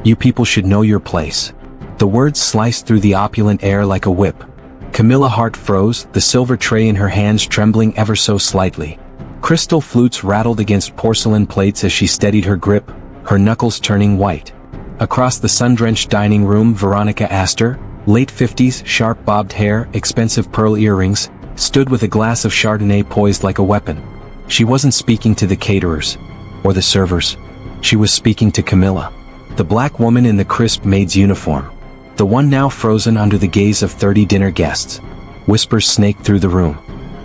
You people should know your place." The words sliced through the opulent air like a whip. Camilla Hart froze, the silver tray in her hands trembling ever so slightly. Crystal flutes rattled against porcelain plates as she steadied her grip, her knuckles turning white. Across the sun-drenched dining room, Veronica Astor, late 50s, sharp bobbed hair, expensive pearl earrings, stood with a glass of Chardonnay poised like a weapon. She wasn't speaking to the caterers or the servers. She was speaking to Camilla, the black woman in the crisp maid's uniform, the one now frozen under the gaze of 30 dinner guests. Whispers snaked through the room.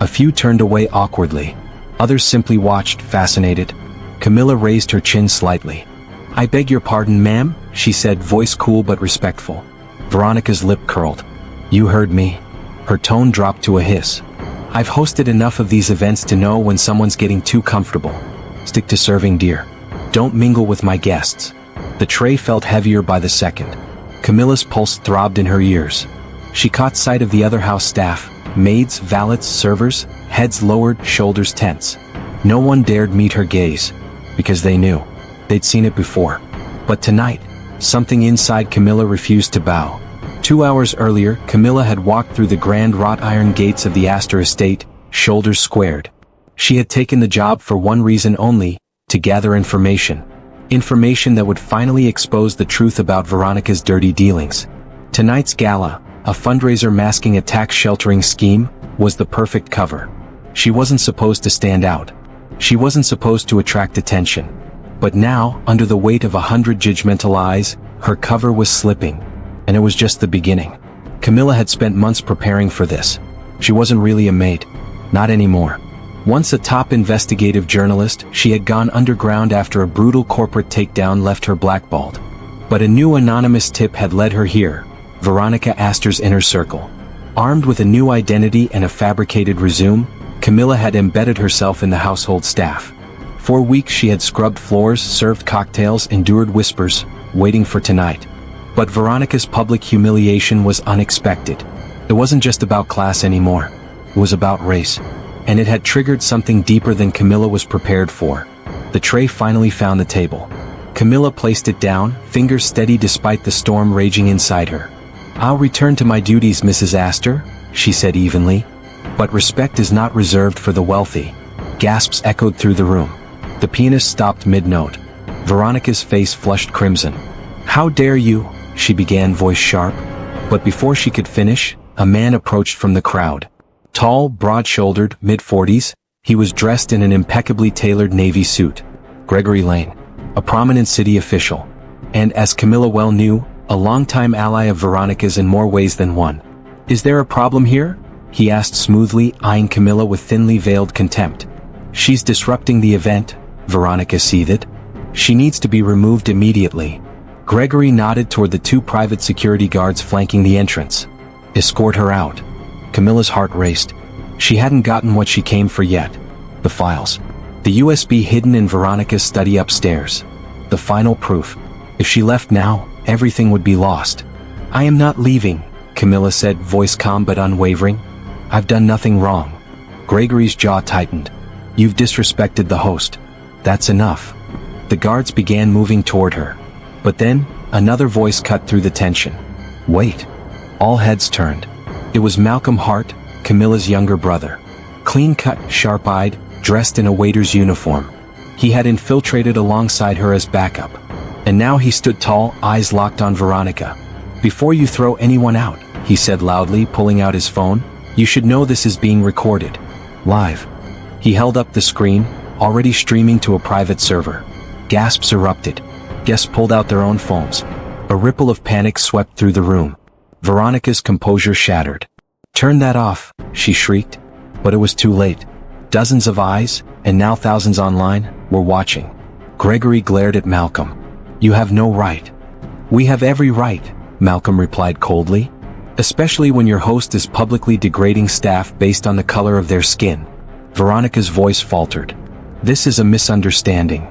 A few turned away awkwardly. Others simply watched, fascinated. Camilla raised her chin slightly. "I beg your pardon, ma'am," she said, voice cool but respectful. Veronica's lip curled. "You heard me." Her tone dropped to a hiss. "I've hosted enough of these events to know when someone's getting too comfortable. Stick to serving, dear. Don't mingle with my guests." The tray felt heavier by the second. Camilla's pulse throbbed in her ears. She caught sight of the other house staff, maids, valets, servers, heads lowered, shoulders tense. No one dared meet her gaze, because they knew. They'd seen it before. But tonight, something inside Camilla refused to bow. 2 hours earlier, Camilla had walked through the grand wrought iron gates of the Astor estate, shoulders squared. She had taken the job for one reason only, to gather information. Information that would finally expose the truth about Veronica's dirty dealings. Tonight's gala, a fundraiser masking a tax sheltering scheme, was the perfect cover. She wasn't supposed to stand out. She wasn't supposed to attract attention. But now, under the weight of 100 judgmental eyes, her cover was slipping. And it was just the beginning. Camilla had spent months preparing for this. She wasn't really a maid. Not anymore. Once a top investigative journalist, she had gone underground after a brutal corporate takedown left her blackballed. But a new anonymous tip had led her here, Veronica Astor's inner circle. Armed with a new identity and a fabricated resume, Camilla had embedded herself in the household staff. For weeks she had scrubbed floors, served cocktails, endured whispers, waiting for tonight. But Veronica's public humiliation was unexpected. It wasn't just about class anymore. It was about race. And it had triggered something deeper than Camilla was prepared for. The tray finally found the table. Camilla placed it down, fingers steady despite the storm raging inside her. "I'll return to my duties, Mrs. Astor," she said evenly. "But respect is not reserved for the wealthy." Gasps echoed through the room. The pianist stopped mid-note. Veronica's face flushed crimson. "How dare you?" she began, voice sharp. But before she could finish, a man approached from the crowd. Tall, broad-shouldered, mid-40s, he was dressed in an impeccably tailored navy suit. Gregory Lane, a prominent city official. And as Camilla well knew, a longtime ally of Veronica's in more ways than one. "Is there a problem here?" he asked smoothly, eyeing Camilla with thinly veiled contempt. "She's disrupting the event," Veronica seethed. "She needs to be removed immediately." Gregory nodded toward the 2 private security guards flanking the entrance. "Escort her out." Camilla's heart raced. She hadn't gotten what she came for yet. The files. The USB hidden in Veronica's study upstairs. The final proof. If she left now, everything would be lost. "I am not leaving," Camilla said, voice calm but unwavering. "I've done nothing wrong." Gregory's jaw tightened. "You've disrespected the host. That's enough." The guards began moving toward her. But then, another voice cut through the tension. "Wait." All heads turned. It was Malcolm Hart, Camilla's younger brother. Clean-cut, sharp-eyed, dressed in a waiter's uniform. He had infiltrated alongside her as backup. And now he stood tall, eyes locked on Veronica. "Before you throw anyone out," he said loudly, pulling out his phone, "you should know this is being recorded. Live." He held up the screen, already streaming to a private server. Gasps erupted. Guests pulled out their own phones. A ripple of panic swept through the room. Veronica's composure shattered. "Turn that off," she shrieked. But it was too late. Dozens of eyes, and now thousands online, were watching. Gregory glared at Malcolm. "You have no right." "We have every right," Malcolm replied coldly. "Especially when your host is publicly degrading staff based on the color of their skin." Veronica's voice faltered. "This is a misunderstanding."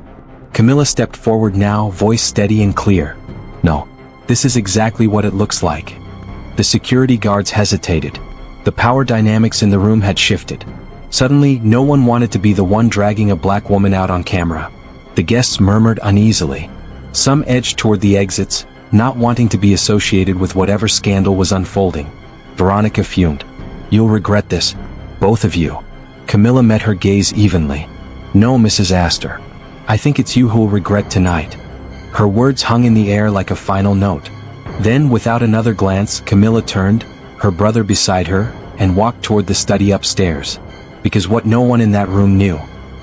Camilla stepped forward now, voice steady and clear. "No. This is exactly what it looks like." The security guards hesitated. The power dynamics in the room had shifted. Suddenly, no one wanted to be the one dragging a black woman out on camera. The guests murmured uneasily. Some edged toward the exits, not wanting to be associated with whatever scandal was unfolding. Veronica fumed. "You'll regret this. Both of you." Camilla met her gaze evenly. "No, Mrs. Astor. I think it's you who'll regret tonight." Her words hung in the air like a final note. Then, without another glance, Camilla turned, her brother beside her, and walked toward the study upstairs. Because what no one in that room knew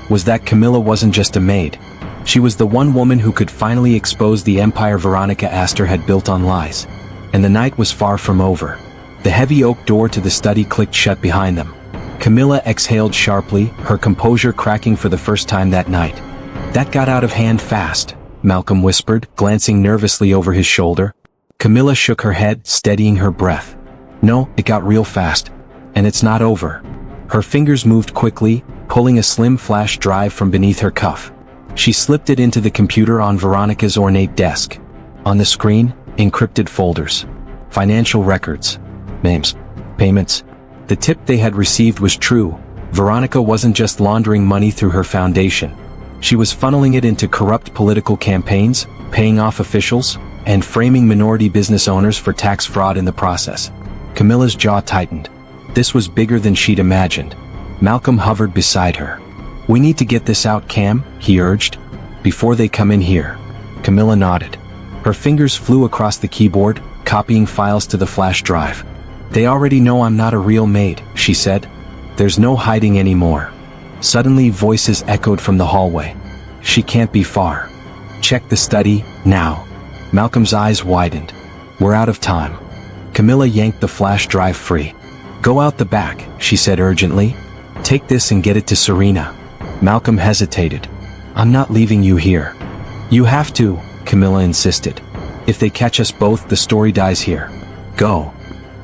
was that Camilla wasn't just a maid. She was the one woman who could finally expose the empire Veronica Astor had built on lies. And the night was far from over. The heavy oak door to the study clicked shut behind them. Camilla exhaled sharply, her composure cracking for the first time that night. "That got out of hand fast," Malcolm whispered, glancing nervously over his shoulder. Camilla shook her head, steadying her breath. "No, it got real fast. And it's not over." Her fingers moved quickly, pulling a slim flash drive from beneath her cuff. She slipped it into the computer on Veronica's ornate desk. On the screen, encrypted folders. Financial records. Names. Payments. The tip they had received was true. Veronica wasn't just laundering money through her foundation. She was funneling it into corrupt political campaigns, paying off officials, and framing minority business owners for tax fraud in the process. Camilla's jaw tightened. This was bigger than she'd imagined. Malcolm hovered beside her. "We need to get this out, Cam," he urged. "Before they come in here." Camilla nodded. Her fingers flew across the keyboard, copying files to the flash drive. "They already know I'm not a real maid," she said. "There's no hiding anymore." Suddenly voices echoed from the hallway. "She can't be far. Check the study, now." Malcolm's eyes widened. "We're out of time." Camilla yanked the flash drive free. "Go out the back," she said urgently. "Take this and get it to Serena." Malcolm hesitated. "I'm not leaving you here." "You have to," Camilla insisted. "If they catch us both, the story dies here. Go."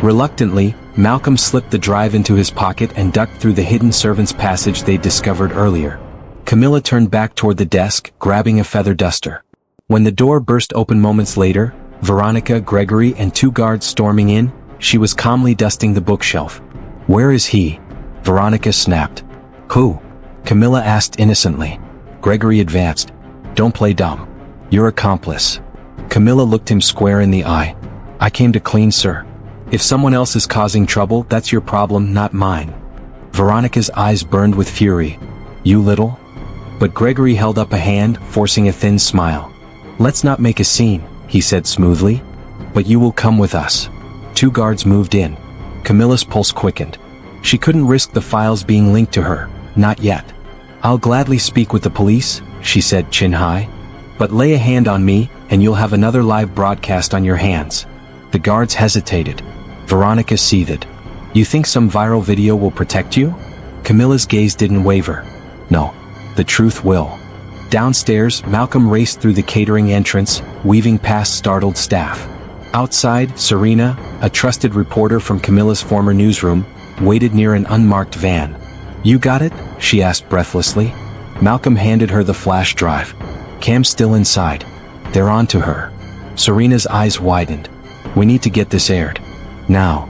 Reluctantly, Malcolm slipped the drive into his pocket and ducked through the hidden servants' passage they'd discovered earlier. Camilla turned back toward the desk, grabbing a feather duster. When the door burst open moments later, Veronica, Gregory, and 2 guards storming in, she was calmly dusting the bookshelf. "Where is he?" Veronica snapped. "Who?" Camilla asked innocently. Gregory advanced. "Don't play dumb. Your accomplice." Camilla looked him square in the eye. "I came to clean, sir. If someone else is causing trouble, that's your problem, not mine." Veronica's eyes burned with fury. "You little?" But Gregory held up a hand, forcing a thin smile. "Let's not make a scene," he said smoothly. "But you will come with us." 2 guards moved in. Camilla's pulse quickened. She couldn't risk the files being linked to her, not yet. "I'll gladly speak with the police," she said, chin high. "But lay a hand on me, and you'll have another live broadcast on your hands." The guards hesitated. Veronica seethed. "You think some viral video will protect you?" Camilla's gaze didn't waver. "No. The truth will." Downstairs, Malcolm raced through the catering entrance, weaving past startled staff. Outside, Serena, a trusted reporter from Camilla's former newsroom, waited near an unmarked van. "You got it?" she asked breathlessly. Malcolm handed her the flash drive. "Cam's still inside. They're on to her." Serena's eyes widened. "We need to get this aired. Now."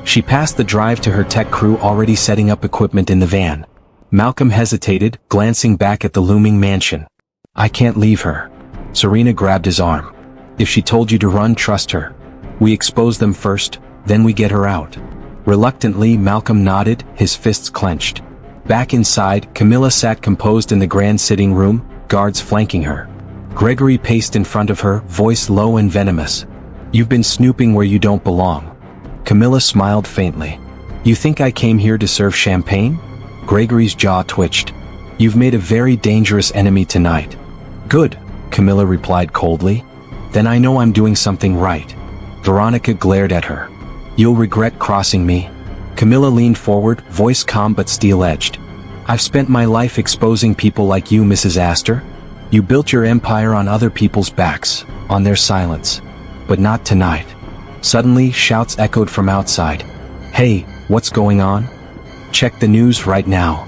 She passed the drive to her tech crew already setting up equipment in the van. Malcolm hesitated, glancing back at the looming mansion. "I can't leave her." Serena grabbed his arm. "If she told you to run, trust her. We expose them first, then we get her out." Reluctantly, Malcolm nodded, his fists clenched. Back inside, Camilla sat composed in the grand sitting room, guards flanking her. Gregory paced in front of her, voice low and venomous. "You've been snooping where you don't belong." Camilla smiled faintly. "You think I came here to serve champagne?" Gregory's jaw twitched. "You've made a very dangerous enemy tonight." "Good," Camilla replied coldly. "Then I know I'm doing something right." Veronica glared at her. "You'll regret crossing me." Camilla leaned forward, voice calm but steel-edged. "I've spent my life exposing people like you, Mrs. Astor. You built your empire on other people's backs, on their silence. But not tonight." Suddenly, shouts echoed from outside. "Hey, what's going on?" "Check the news right now."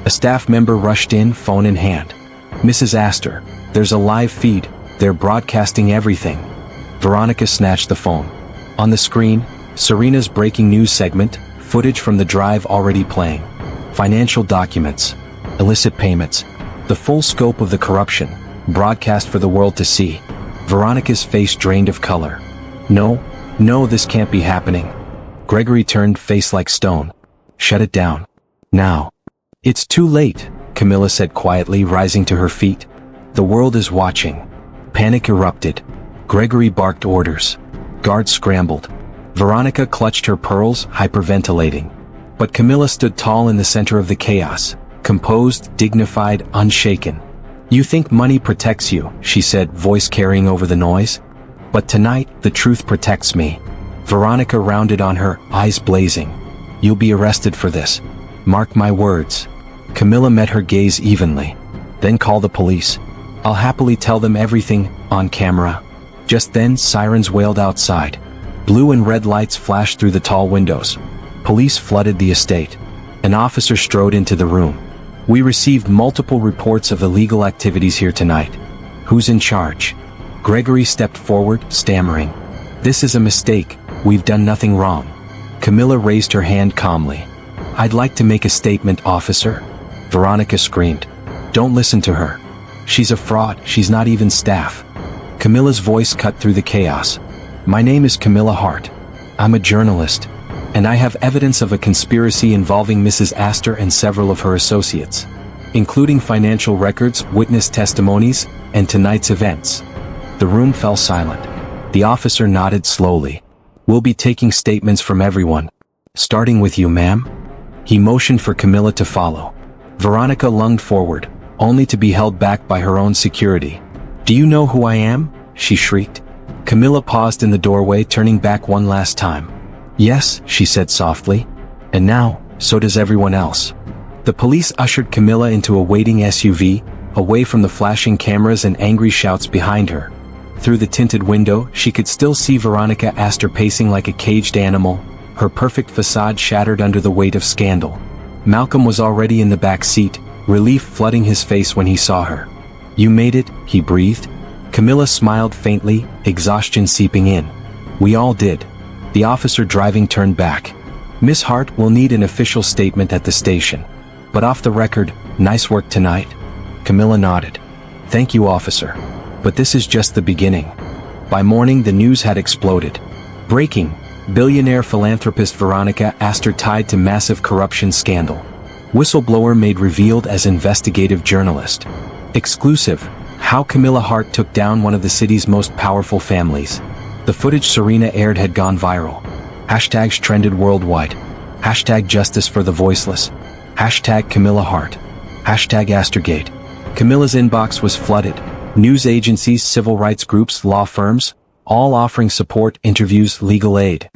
A staff member rushed in, phone in hand. "Mrs. Astor, there's a live feed. They're broadcasting everything." Veronica snatched the phone. On the screen, Serena's breaking news segment, footage from the drive already playing. Financial documents. Illicit payments. The full scope of the corruption, broadcast for the world to see. Veronica's face drained of color. No, this can't be happening. Gregory turned, face like stone. Shut it down. Now. It's too late, Camilla said quietly, rising to her feet. The world is watching. Panic erupted. Gregory barked orders. Guards scrambled. Veronica clutched her pearls, hyperventilating. But Camilla stood tall in the center of the chaos, composed, dignified, unshaken. You think money protects you, she said, voice carrying over the noise. But tonight, the truth protects me. Veronica rounded on her, eyes blazing. You'll be arrested for this. Mark my words. Camilla met her gaze evenly. Then call the police. I'll happily tell them everything, on camera. Just then, sirens wailed outside. Blue and red lights flashed through the tall windows. Police flooded the estate. An officer strode into the room. We received multiple reports of illegal activities here tonight. Who's in charge? Gregory stepped forward, stammering. This is a mistake. We've done nothing wrong. Camilla raised her hand calmly. I'd like to make a statement, officer. Veronica screamed. Don't listen to her. She's a fraud, she's not even staff. Camilla's voice cut through the chaos. My name is Camilla Hart. I'm a journalist. And I have evidence of a conspiracy involving Mrs. Astor and several of her associates, including financial records, witness testimonies, and tonight's events. The room fell silent. The officer nodded slowly. We'll be taking statements from everyone. Starting with you, ma'am. He motioned for Camilla to follow. Veronica lunged forward, only to be held back by her own security. Do you know who I am? She shrieked. Camilla paused in the doorway, turning back one last time. Yes, she said softly. And now, so does everyone else. The police ushered Camilla into a waiting SUV, away from the flashing cameras and angry shouts behind her. Through the tinted window, she could still see Veronica Astor pacing like a caged animal, her perfect facade shattered under the weight of scandal. Malcolm was already in the back seat, relief flooding his face when he saw her. You made it, he breathed. Camilla smiled faintly, exhaustion seeping in. We all did. The officer driving turned back. Miss Hart will need an official statement at the station. But off the record, nice work tonight. Camilla nodded. Thank you, officer. But this is just the beginning. By morning, the news had exploded. Breaking. Billionaire philanthropist Veronica Astor tied to massive corruption scandal. Whistleblower Maid revealed as investigative journalist. Exclusive. How Camilla Hart took down one of the city's most powerful families. The footage Serena aired had gone viral. Hashtags trended worldwide. Hashtag justice for the voiceless. Hashtag Camilla Hart. Hashtag Astorgate. Camilla's inbox was flooded. News agencies, civil rights groups, law firms, all offering support, interviews, legal aid.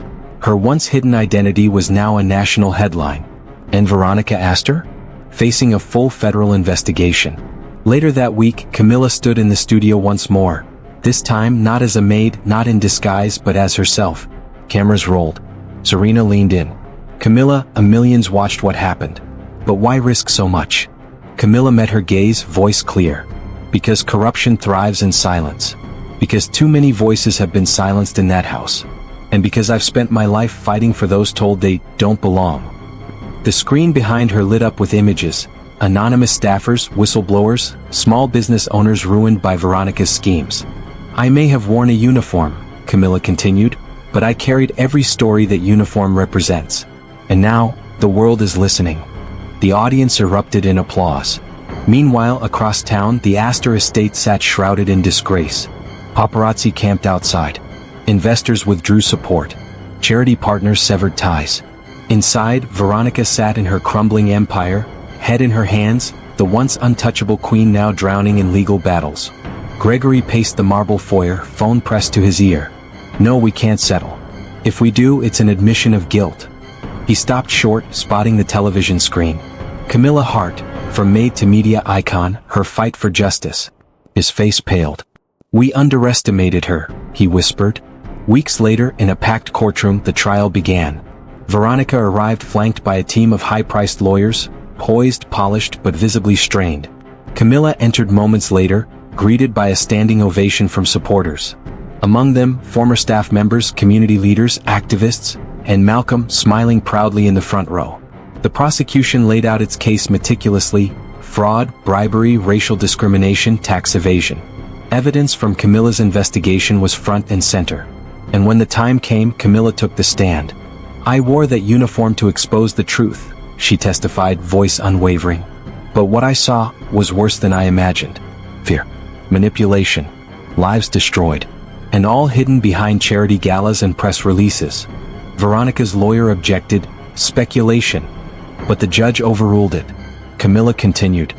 Her once hidden identity was now a national headline. And Veronica Astor? Facing a full federal investigation. Later that week, Camilla stood in the studio once more. This time, not as a maid, not in disguise, but as herself. Cameras rolled. Serena leaned in. Camilla, millions watched what happened. But why risk so much? Camilla met her gaze, voice clear. Because corruption thrives in silence. Because too many voices have been silenced in that house. And because I've spent my life fighting for those told they don't belong. The screen behind her lit up with images. Anonymous staffers, whistleblowers, small business owners ruined by Veronica's schemes. I may have worn a uniform, Camilla continued, but I carried every story that uniform represents. And now, the world is listening. The audience erupted in applause. Meanwhile, across town, the Astor estate sat shrouded in disgrace. Paparazzi camped outside. Investors withdrew support. Charity partners severed ties. Inside, Veronica sat in her crumbling empire, head in her hands, the once untouchable queen now drowning in legal battles. Gregory paced the marble foyer, phone pressed to his ear. No, we can't settle. If we do, it's an admission of guilt. He stopped short, spotting the television screen. Camilla Hart, from Maid to media icon, her fight for justice. His face paled. We underestimated her, he whispered. Weeks later, in a packed courtroom, the trial began. Veronica arrived flanked by a team of high-priced lawyers, poised, polished, but visibly strained. Camilla entered moments later, greeted by a standing ovation from supporters. Among them, former staff members, community leaders, activists, and Malcolm, smiling proudly in the front row. The prosecution laid out its case meticulously: fraud, bribery, racial discrimination, tax evasion. Evidence from Camilla's investigation was front and center. And when the time came, Camilla took the stand. "I wore that uniform to expose the truth," she testified, voice unwavering. "But what I saw was worse than I imagined. Fear, manipulation, lives destroyed, and all hidden behind charity galas and press releases." Veronica's lawyer objected, "Speculation." But the judge overruled it. Camilla continued,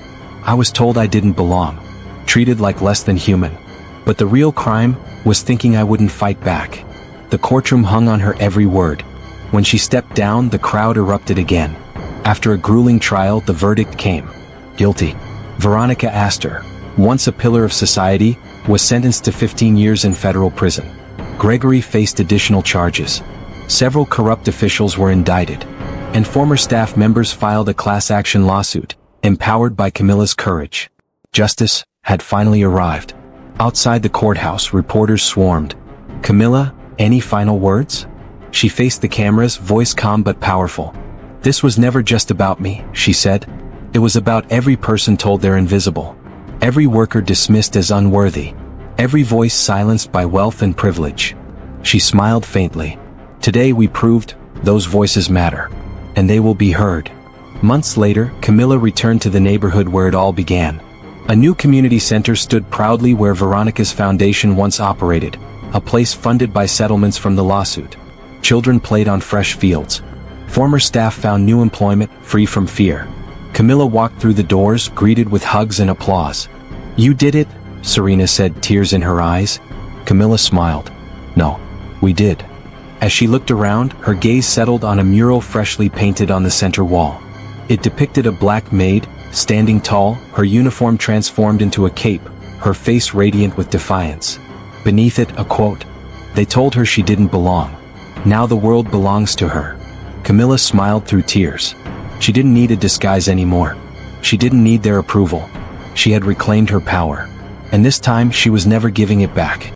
"I was told I didn't belong, treated like less than human. But the real crime was thinking I wouldn't fight back." The courtroom hung on her every word. When she stepped down, the crowd erupted again. After a grueling trial, the verdict came. Guilty. Veronica Astor, once a pillar of society, was sentenced to 15 years in federal prison. Gregory faced additional charges. Several corrupt officials were indicted, and former staff members filed a class-action lawsuit, empowered by Camilla's courage. Justice had finally arrived. Outside the courthouse, reporters swarmed. "Camilla, any final words?" She faced the cameras, voice calm but powerful. "This was never just about me," she said. "It was about every person told they're invisible. Every worker dismissed as unworthy. Every voice silenced by wealth and privilege." She smiled faintly. "Today we proved those voices matter, and they will be heard." Months later, Camilla returned to the neighborhood where it all began. A new community center stood proudly where Veronica's foundation once operated, a place funded by settlements from the lawsuit. Children played on fresh fields. Former staff found new employment, free from fear. Camilla walked through the doors, greeted with hugs and applause. "You did it," Serena said, tears in her eyes. Camilla smiled. "No, we did." As she looked around, her gaze settled on a mural freshly painted on the center wall. It depicted a black maid, standing tall, her uniform transformed into a cape, her face radiant with defiance. Beneath it, a quote. "They told her she didn't belong. Now the world belongs to her." Camilla smiled through tears. She didn't need a disguise anymore. She didn't need their approval. She had reclaimed her power. And this time she was never giving it back.